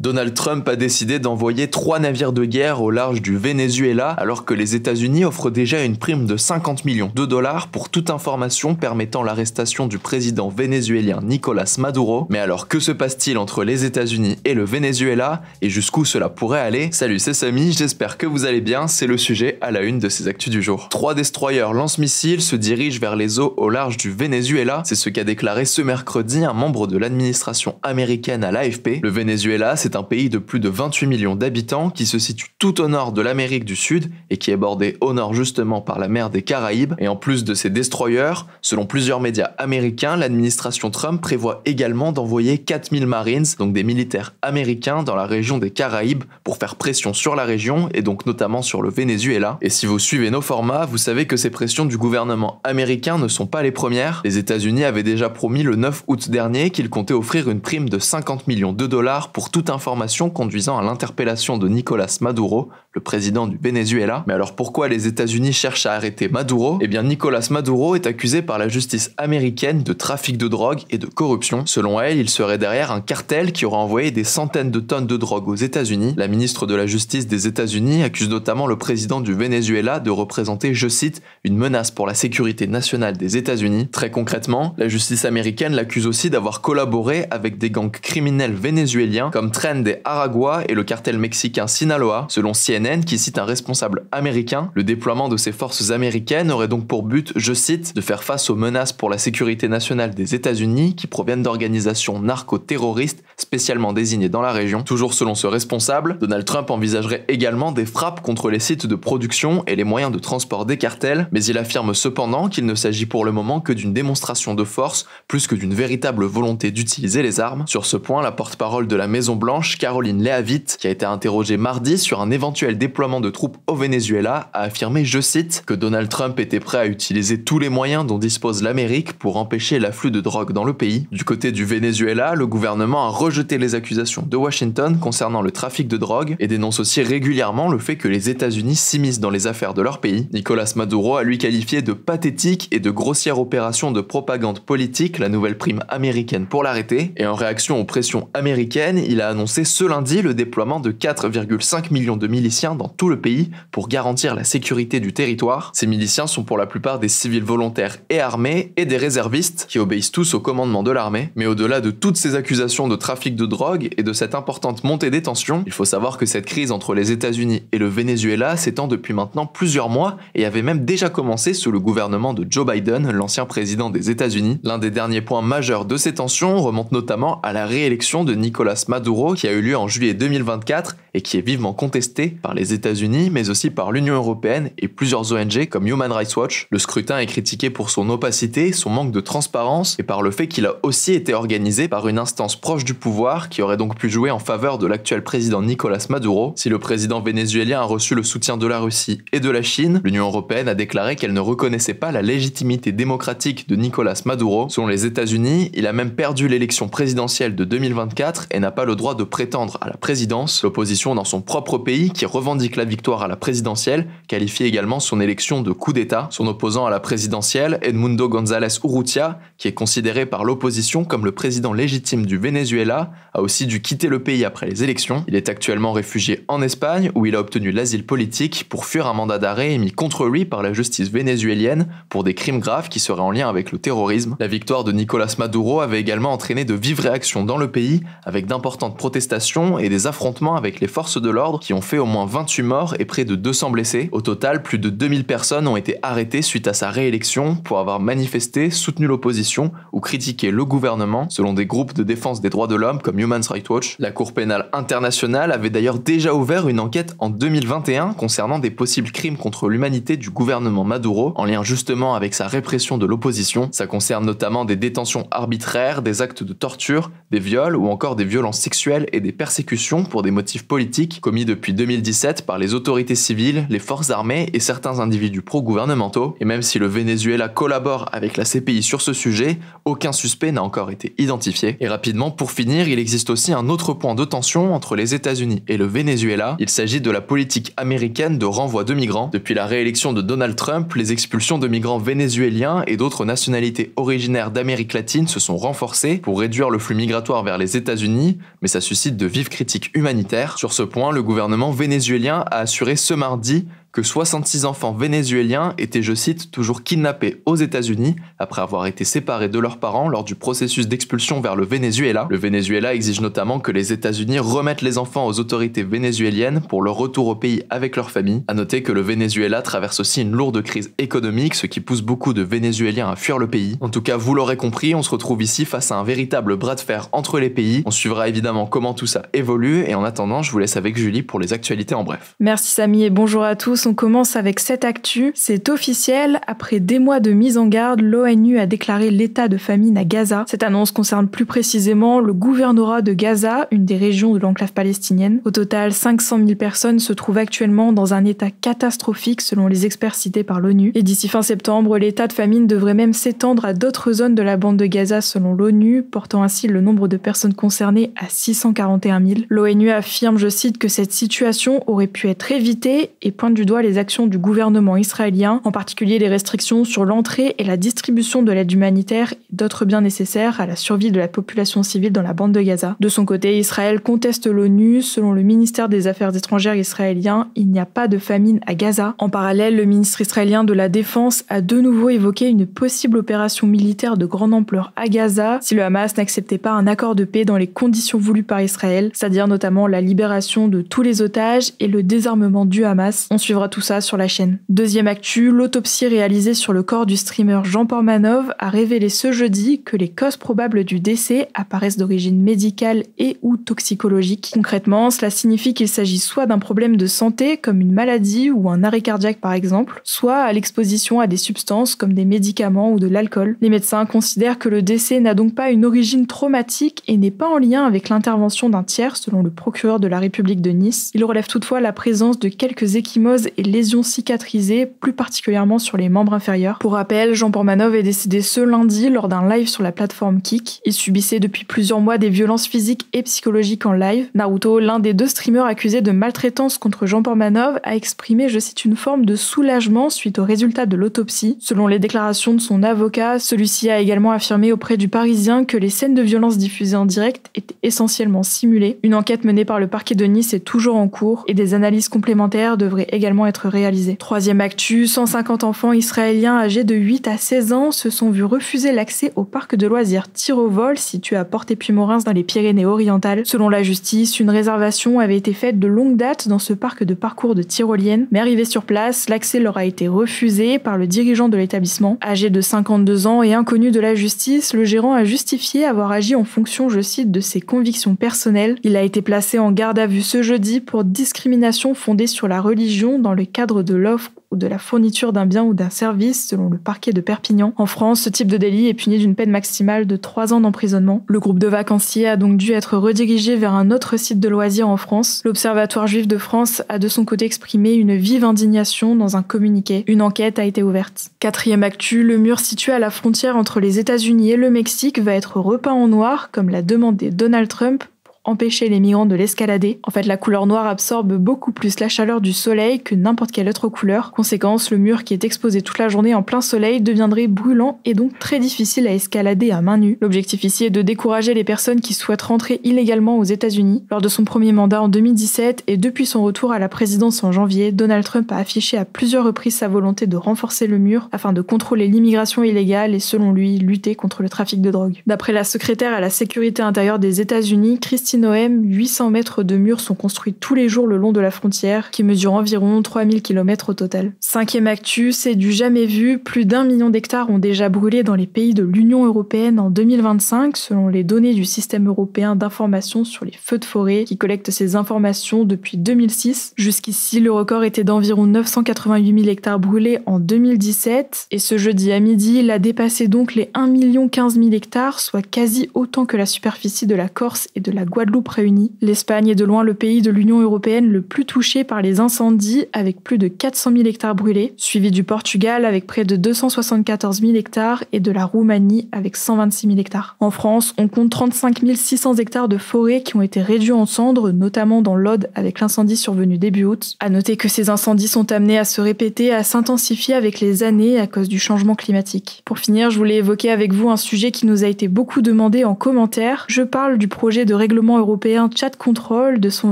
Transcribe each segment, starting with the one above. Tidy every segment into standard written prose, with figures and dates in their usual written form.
Donald Trump a décidé d'envoyer 3 navires de guerre au large du Venezuela alors que les États-Unis offrent déjà une prime de 50 millions de dollars pour toute information permettant l'arrestation du président vénézuélien Nicolás Maduro. Mais alors que se passe-t-il entre les États-Unis et le Venezuela et jusqu'où cela pourrait aller? Salut, c'est Samy, j'espère que vous allez bien, c'est le sujet à la une de ces actus du jour. 3 destroyers lance-missiles se dirigent vers les eaux au large du Venezuela, c'est ce qu'a déclaré ce mercredi un membre de l'administration américaine à l'AFP. Le Venezuela, c'est un pays de plus de 28 millions d'habitants qui se situe tout au nord de l'Amérique du Sud et qui est bordé au nord justement par la mer des Caraïbes. Et en plus de ces destroyers, selon plusieurs médias américains, l'administration Trump prévoit également d'envoyer 4000 Marines, donc des militaires américains, dans la région des Caraïbes pour faire pression sur la région et donc notamment sur le Venezuela. Et si vous suivez nos formats, vous savez que ces pressions du gouvernement américain ne sont pas les premières. Les États-Unis avaient déjà promis le 9 août dernier qu'ils comptaient offrir une prime de 50 millions de dollars pour toute information conduisant à l'interpellation de Nicolás Maduro, le président du Venezuela. Mais alors pourquoi les États-Unis cherchent à arrêter Maduro? Eh bien Nicolás Maduro est accusé par la justice américaine de trafic de drogue et de corruption. Selon elle, il serait derrière un cartel qui aurait envoyé des centaines de tonnes de drogue aux États-Unis. La ministre de la Justice des États-Unis accuse notamment le président du Venezuela de représenter, je cite, une menace pour la sécurité nationale des États-Unis. Très concrètement, la justice américaine l'accuse aussi d'avoir collaboré avec des gangs criminels vénézuéliens comme Tren de Aragua et le cartel mexicain Sinaloa. Selon CNN, qui cite un responsable américain, le déploiement de ces forces américaines aurait donc pour but, je cite, de faire face aux menaces pour la sécurité nationale des États-Unis qui proviennent d'organisations narco-terroristes spécialement désignées dans la région. Toujours selon ce responsable, Donald Trump envisagerait également des frappes contre les sites de production et les moyens de transport des cartels, mais il affirme cependant qu'il ne s'agit pour le moment que d'une démonstration de force plus que d'une véritable volonté d'utiliser les armes. Sur ce point, la porte-parole de la Maison-Blanche, Caroline Leavitt, qui a été interrogée mardi sur un éventuel déploiement de troupes au Venezuela, a affirmé, je cite, que Donald Trump était prêt à utiliser tous les moyens dont dispose l'Amérique pour empêcher l'afflux de drogue dans le pays. Du côté du Venezuela, le gouvernement a rejeté les accusations de Washington concernant le trafic de drogue et dénonce aussi régulièrement le fait que les États-Unis s'immiscent dans les affaires de leur pays. Nicolás Maduro a lui qualifié de pathétique et de grossière opération de propagande politique la nouvelle prime américaine pour l'arrêter, et en réaction aux pressions américaines, il a annoncé ce lundi le déploiement de 4,5 millions de miliciens dans tout le pays pour garantir la sécurité du territoire. Ces miliciens sont pour la plupart des civils volontaires et armés et des réservistes qui obéissent tous au commandement de l'armée. Mais au-delà de toutes ces accusations de trafic de drogue et de cette importante montée des tensions, il faut savoir que cette crise entre les États-Unis et le Venezuela s'étend depuis maintenant plusieurs mois et avait même déjà commencé sous le gouvernement de Joe Biden, l'ancien président des États-Unis. L'un des derniers points majeurs de ces tensions remonte notamment à la réélection de Nicolás Maduro qui a eu lieu en juillet 2024 et qui est vivement contestée par les États-Unis mais aussi par l'Union européenne et plusieurs ONG comme Human Rights Watch. Le scrutin est critiqué pour son opacité, son manque de transparence et par le fait qu'il a aussi été organisé par une instance proche du pouvoir qui aurait donc pu jouer en faveur de l'actuel président Nicolás Maduro. Si le président vénézuélien a reçu le soutien de la Russie et de la Chine, l'Union européenne a déclaré qu'elle ne reconnaissait pas la légitimité démocratique de Nicolás Maduro. Selon les États-Unis, il a même perdu l'élection présidentielle de 2024 et n'a pas le droit de prétendre à la présidence. L'opposition dans son propre pays, qui revendique la victoire à la présidentielle, qualifie également son élection de coup d'État. Son opposant à la présidentielle, Edmundo González Urrutia, qui est considéré par l'opposition comme le président légitime du Venezuela, a aussi dû quitter le pays après les élections. Il est actuellement réfugié en Espagne où il a obtenu l'asile politique pour fuir un mandat d'arrêt émis contre lui par la justice vénézuélienne pour des crimes graves qui seraient en lien avec le terrorisme. La victoire de Nicolás Maduro avait également entraîné de vives réactions dans le pays avec d'importantes protestations et des affrontements avec les forces de l'ordre qui ont fait au moins 28 morts et près de 200 blessés. Au total, plus de 2000 personnes ont été arrêtées suite à sa réélection pour avoir manifesté, soutenu l'opposition ou critiqué le gouvernement, selon des groupes de défense des droits de l'homme comme Human Rights Watch. La Cour pénale internationale avait d'ailleurs déjà ouvert une enquête en 2021 concernant des possibles crimes contre l'humanité du gouvernement Maduro, en lien justement avec sa répression de l'opposition. Ça concerne notamment des détentions arbitraires, des actes de torture, des viols ou encore des violences sexuelles et des persécutions pour des motifs politiques politique commis depuis 2017 par les autorités civiles, les forces armées et certains individus pro-gouvernementaux. Et même si le Venezuela collabore avec la CPI sur ce sujet, aucun suspect n'a encore été identifié. Et rapidement, pour finir, il existe aussi un autre point de tension entre les États-Unis et le Venezuela. Il s'agit de la politique américaine de renvoi de migrants. Depuis la réélection de Donald Trump, les expulsions de migrants vénézuéliens et d'autres nationalités originaires d'Amérique latine se sont renforcées pour réduire le flux migratoire vers les États-Unis, mais ça suscite de vives critiques humanitaires. Sur ce point, le gouvernement vénézuélien a assuré ce mardi que 66 enfants vénézuéliens étaient, je cite, toujours kidnappés aux États-Unis après avoir été séparés de leurs parents lors du processus d'expulsion vers le Venezuela. Le Venezuela exige notamment que les États-Unis remettent les enfants aux autorités vénézuéliennes pour leur retour au pays avec leur famille. À noter que le Venezuela traverse aussi une lourde crise économique, ce qui pousse beaucoup de Vénézuéliens à fuir le pays. En tout cas, vous l'aurez compris, on se retrouve ici face à un véritable bras de fer entre les pays. On suivra évidemment comment tout ça évolue et en attendant, je vous laisse avec Julie pour les actualités en bref. Merci Samy et bonjour à tous. On commence avec cette actu. C'est officiel, après des mois de mise en garde, l'ONU a déclaré l'état de famine à Gaza. Cette annonce concerne plus précisément le gouvernorat de Gaza, une des régions de l'enclave palestinienne. Au total, 500 000 personnes se trouvent actuellement dans un état catastrophique selon les experts cités par l'ONU. Et d'ici fin septembre, l'état de famine devrait même s'étendre à d'autres zones de la bande de Gaza selon l'ONU, portant ainsi le nombre de personnes concernées à 641 000. L'ONU affirme, je cite, que cette situation aurait pu être évitée et pointe du doigt les actions du gouvernement israélien, en particulier les restrictions sur l'entrée et la distribution de l'aide humanitaire et d'autres biens nécessaires à la survie de la population civile dans la bande de Gaza. De son côté, Israël conteste l'ONU. Selon le ministère des Affaires étrangères israélien, il n'y a pas de famine à Gaza. En parallèle, le ministre israélien de la Défense a de nouveau évoqué une possible opération militaire de grande ampleur à Gaza si le Hamas n'acceptait pas un accord de paix dans les conditions voulues par Israël, c'est-à-dire notamment la libération de tous les otages et le désarmement du Hamas. On suivra tout ça sur la chaîne. Deuxième actu, l'autopsie réalisée sur le corps du streamer Jean Portmanov a révélé ce jeudi que les causes probables du décès apparaissent d'origine médicale et ou toxicologique. Concrètement, cela signifie qu'il s'agit soit d'un problème de santé comme une maladie ou un arrêt cardiaque par exemple, soit à l'exposition à des substances comme des médicaments ou de l'alcool. Les médecins considèrent que le décès n'a donc pas une origine traumatique et n'est pas en lien avec l'intervention d'un tiers selon le procureur de la République de Nice. Il relève toutefois la présence de quelques ecchymoses et lésions cicatrisées, plus particulièrement sur les membres inférieurs. Pour rappel, Jean Portmanov est décédé ce lundi lors d'un live sur la plateforme Kik. Il subissait depuis plusieurs mois des violences physiques et psychologiques en live. Naruto, l'un des deux streamers accusés de maltraitance contre Jean Portmanov, a exprimé, je cite, une forme de soulagement suite au résultat de l'autopsie. Selon les déclarations de son avocat, celui-ci a également affirmé auprès du Parisien que les scènes de violence diffusées en direct étaient essentiellement simulées. Une enquête menée par le parquet de Nice est toujours en cours et des analyses complémentaires devraient également être réalisées. Troisième actu, 150 enfants israéliens âgés de 8 à 16 ans se sont vus refuser l'accès au parc de loisirs Tir au vol situé à Port-et-Puymorens dans les Pyrénées-Orientales. Selon la justice, une réservation avait été faite de longue date dans ce parc de parcours de tyrolienne, mais arrivés sur place, l'accès leur a été refusé par le dirigeant de l'établissement. Âgé de 52 ans et inconnu de la justice, le gérant a justifié avoir agi en fonction, je cite, de ses convictions personnelles. Il a été placé en garde à vue ce jeudi pour discrimination fondée sur la religion dans le cadre de l'offre ou de la fourniture d'un bien ou d'un service selon le parquet de Perpignan. En France, ce type de délit est puni d'une peine maximale de 3 ans d'emprisonnement. Le groupe de vacanciers a donc dû être redirigé vers un autre site de loisirs en France. L'Observatoire juif de France a de son côté exprimé une vive indignation dans un communiqué. Une enquête a été ouverte. Quatrième actu, le mur situé à la frontière entre les États-Unis et le Mexique va être repeint en noir, comme l'a demandé Donald Trump, empêcher les migrants de l'escalader. En fait, la couleur noire absorbe beaucoup plus la chaleur du soleil que n'importe quelle autre couleur. Conséquence, le mur qui est exposé toute la journée en plein soleil deviendrait brûlant et donc très difficile à escalader à main nue. L'objectif ici est de décourager les personnes qui souhaitent rentrer illégalement aux États-Unis. Lors de son premier mandat en 2017 et depuis son retour à la présidence en janvier, Donald Trump a affiché à plusieurs reprises sa volonté de renforcer le mur afin de contrôler l'immigration illégale et, selon lui, lutter contre le trafic de drogue. D'après la secrétaire à la sécurité intérieure des États-Unis, Kristi Noem, 800 mètres de murs sont construits tous les jours le long de la frontière, qui mesure environ 3000 km au total. Cinquième actu, c'est du jamais vu, plus d'1 million d'hectares ont déjà brûlé dans les pays de l'Union européenne en 2025, selon les données du système européen d'information sur les feux de forêt, qui collecte ces informations depuis 2006. Jusqu'ici, le record était d'environ 988 000 hectares brûlés en 2017, et ce jeudi à midi, il a dépassé donc les 1 015 000 hectares, soit quasi autant que la superficie de la Corse et de la Guadeloupe Guadeloupe réunis. L'Espagne est de loin le pays de l'Union européenne le plus touché par les incendies, avec plus de 400 000 hectares brûlés, suivi du Portugal avec près de 274 000 hectares et de la Roumanie avec 126 000 hectares. En France, on compte 35 600 hectares de forêt qui ont été réduits en cendres, notamment dans l'Aude avec l'incendie survenu début août. À noter que ces incendies sont amenés à se répéter, à s'intensifier avec les années à cause du changement climatique. Pour finir, je voulais évoquer avec vous un sujet qui nous a été beaucoup demandé en commentaire. Je parle du projet de règlement européen Child Control, de son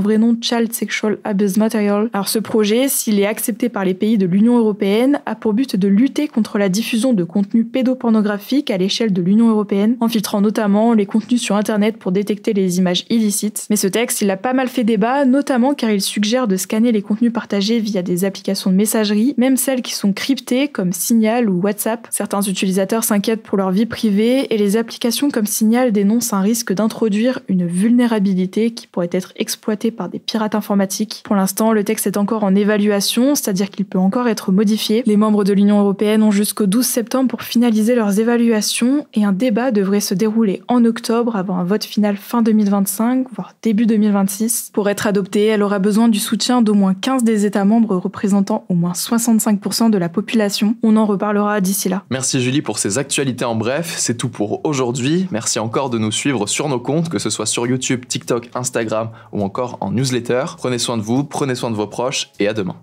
vrai nom Child Sexual Abuse Material. Alors ce projet, s'il est accepté par les pays de l'Union européenne, a pour but de lutter contre la diffusion de contenus pédopornographiques à l'échelle de l'Union européenne, en filtrant notamment les contenus sur Internet pour détecter les images illicites. Mais ce texte, il a pas mal fait débat, notamment car il suggère de scanner les contenus partagés via des applications de messagerie, même celles qui sont cryptées comme Signal ou WhatsApp. Certains utilisateurs s'inquiètent pour leur vie privée et les applications comme Signal dénoncent un risque d'introduire une vulnérabilité qui pourrait être exploitée par des pirates informatiques. Pour l'instant, le texte est encore en évaluation, c'est-à-dire qu'il peut encore être modifié. Les membres de l'Union européenne ont jusqu'au 12 septembre pour finaliser leurs évaluations et un débat devrait se dérouler en octobre avant un vote final fin 2025, voire début 2026. Pour être adoptée, elle aura besoin du soutien d'au moins 15 des États membres représentant au moins 65% de la population. On en reparlera d'ici là. Merci Julie pour ces actualités en bref, c'est tout pour aujourd'hui. Merci encore de nous suivre sur nos comptes, que ce soit sur YouTube, TikTok, Instagram ou encore en newsletter. Prenez soin de vous, prenez soin de vos proches et à demain.